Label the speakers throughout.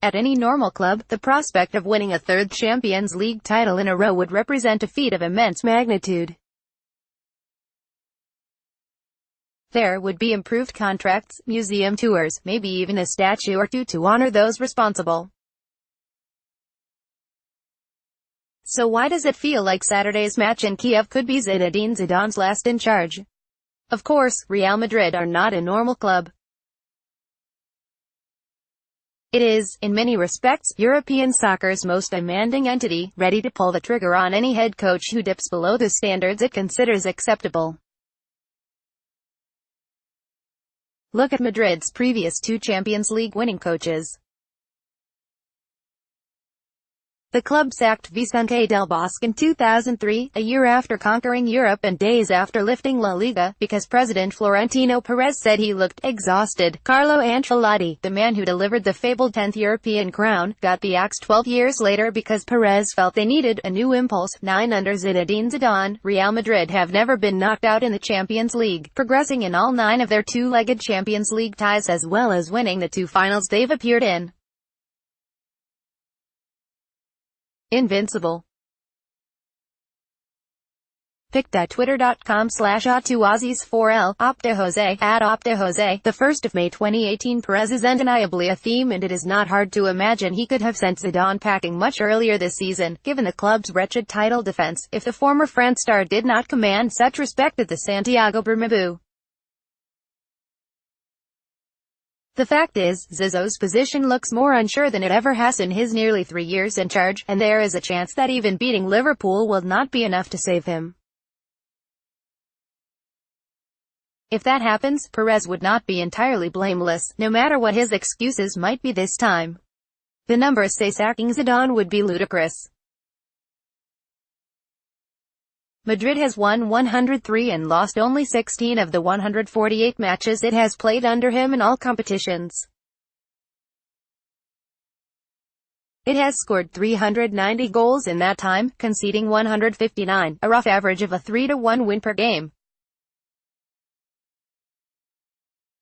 Speaker 1: At any normal club, the prospect of winning a third Champions League title in a row would represent a feat of immense magnitude. There would be improved contracts, museum tours, maybe even a statue or two to honor those responsible. So why does it feel like Saturday's match in Kiev could be Zinedine Zidane's last in charge? Of course, Real Madrid are not a normal club. It is, in many respects, European soccer's most demanding entity, ready to pull the trigger on any head coach who dips below the standards it considers acceptable. Look at Madrid's previous two Champions League winning coaches. The club sacked Vicente del Bosque in 2003, a year after conquering Europe and days after lifting La Liga, because President Florentino Perez said he looked exhausted. Carlo Ancelotti, the man who delivered the fabled 10th European crown, got the axe 12 years later because Perez felt they needed a new impulse. 9 Under Zinedine Zidane, Real Madrid have never been knocked out in the Champions League, progressing in all 9 of their two-legged Champions League ties as well as winning the 2 finals they've appeared in. Invincible. Pic.twitter.com/Autuazis4L, OptaJose, @OptaJose. The 1st of May 2018. Perez is undeniably a theme, and it is not hard to imagine he could have sent Zidane packing much earlier this season, given the club's wretched title defense, if the former France star did not command such respect at the Santiago Bernabeu. The fact is, Zizou's position looks more unsure than it ever has in his nearly 3 years in charge, and there is a chance that even beating Liverpool will not be enough to save him. If that happens, Perez would not be entirely blameless, no matter what his excuses might be this time. The numbers say sacking Zidane would be ludicrous. Madrid has won 103 and lost only 16 of the 148 matches it has played under him in all competitions. It has scored 390 goals in that time, conceding 159, a rough average of a 3-1 win per game.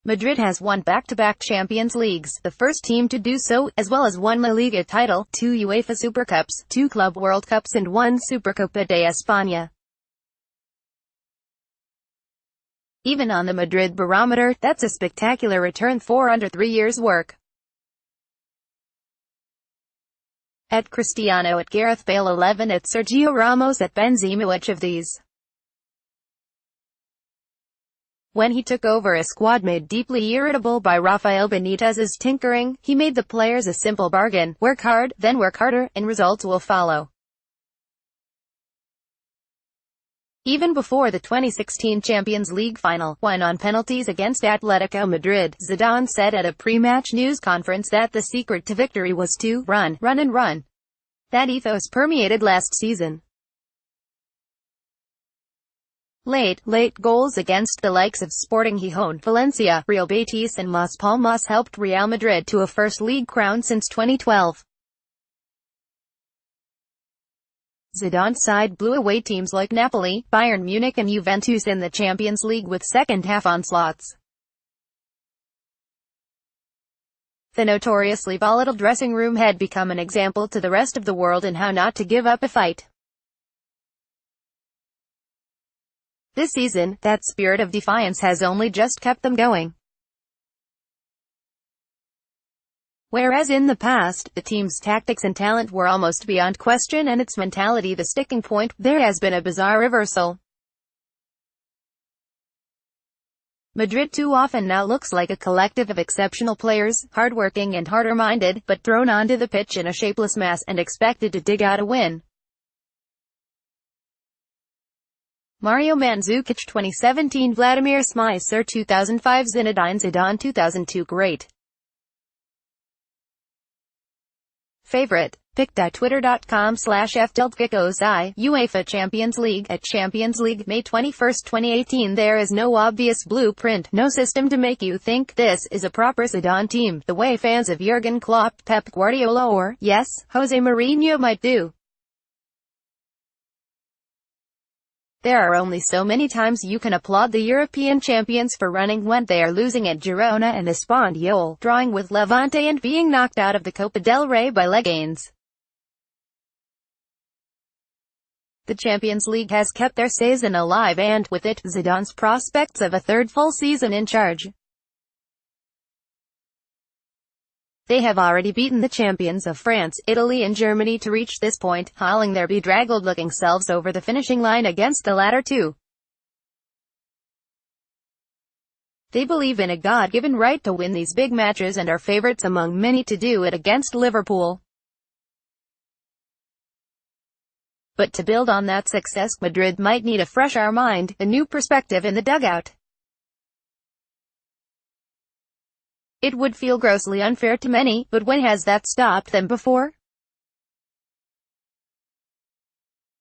Speaker 1: Madrid has won back-to-back Champions Leagues, the first team to do so, as well as 1 La Liga title, 2 UEFA Super Cups, 2 Club World Cups and 1 Supercopa de España. Even on the Madrid barometer, that's a spectacular return for under 3 years' work. At Cristiano, at Gareth Bale 11, at Sergio Ramos, at Benzema. Which of these? When he took over a squad made deeply irritable by Rafael Benitez's tinkering, he made the players a simple bargain: work hard, then work harder, and results will follow. Even before the 2016 Champions League final, won on penalties against Atletico Madrid, Zidane said at a pre-match news conference that the secret to victory was to run, run and run. That ethos permeated last season. Late goals against the likes of Sporting Gijón, Valencia, Real Betis and Las Palmas helped Real Madrid to a first league crown since 2012. Zidane's side blew away teams like Napoli, Bayern Munich and Juventus in the Champions League with second-half onslaughts. The notoriously volatile dressing room had become an example to the rest of the world in how not to give up a fight. This season, that spirit of defiance has only just kept them going. Whereas in the past, the team's tactics and talent were almost beyond question and its mentality the sticking point, there has been a bizarre reversal. Madrid too often now looks like a collective of exceptional players, hardworking and harder-minded, but thrown onto the pitch in a shapeless mass and expected to dig out a win. Mario Mandzukic 2017, Vladimir Smyser 2005, Zinedine Zidane 2002. Great. Favorite. Pic.twitter.com/FDeldGeckosi, UEFA Champions League. At Champions League, May 21, 2018. There is no obvious blueprint, no system to make you think this is a proper Zidane team, the way fans of Jurgen Klopp, Pep Guardiola or, yes, Jose Mourinho might do. There are only so many times you can applaud the European champions for running when they are losing at Girona and Espanyol, drawing with Levante and being knocked out of the Copa del Rey by Leganes. The Champions League has kept their season alive and, with it, Zidane's prospects of a third full season in charge. They have already beaten the champions of France, Italy and Germany to reach this point, hauling their bedraggled-looking selves over the finishing line against the latter two. They believe in a God-given right to win these big matches and are favourites among many to do it against Liverpool. But to build on that success, Madrid might need a fresher mind, a new perspective in the dugout. It would feel grossly unfair to many, but when has that stopped them before?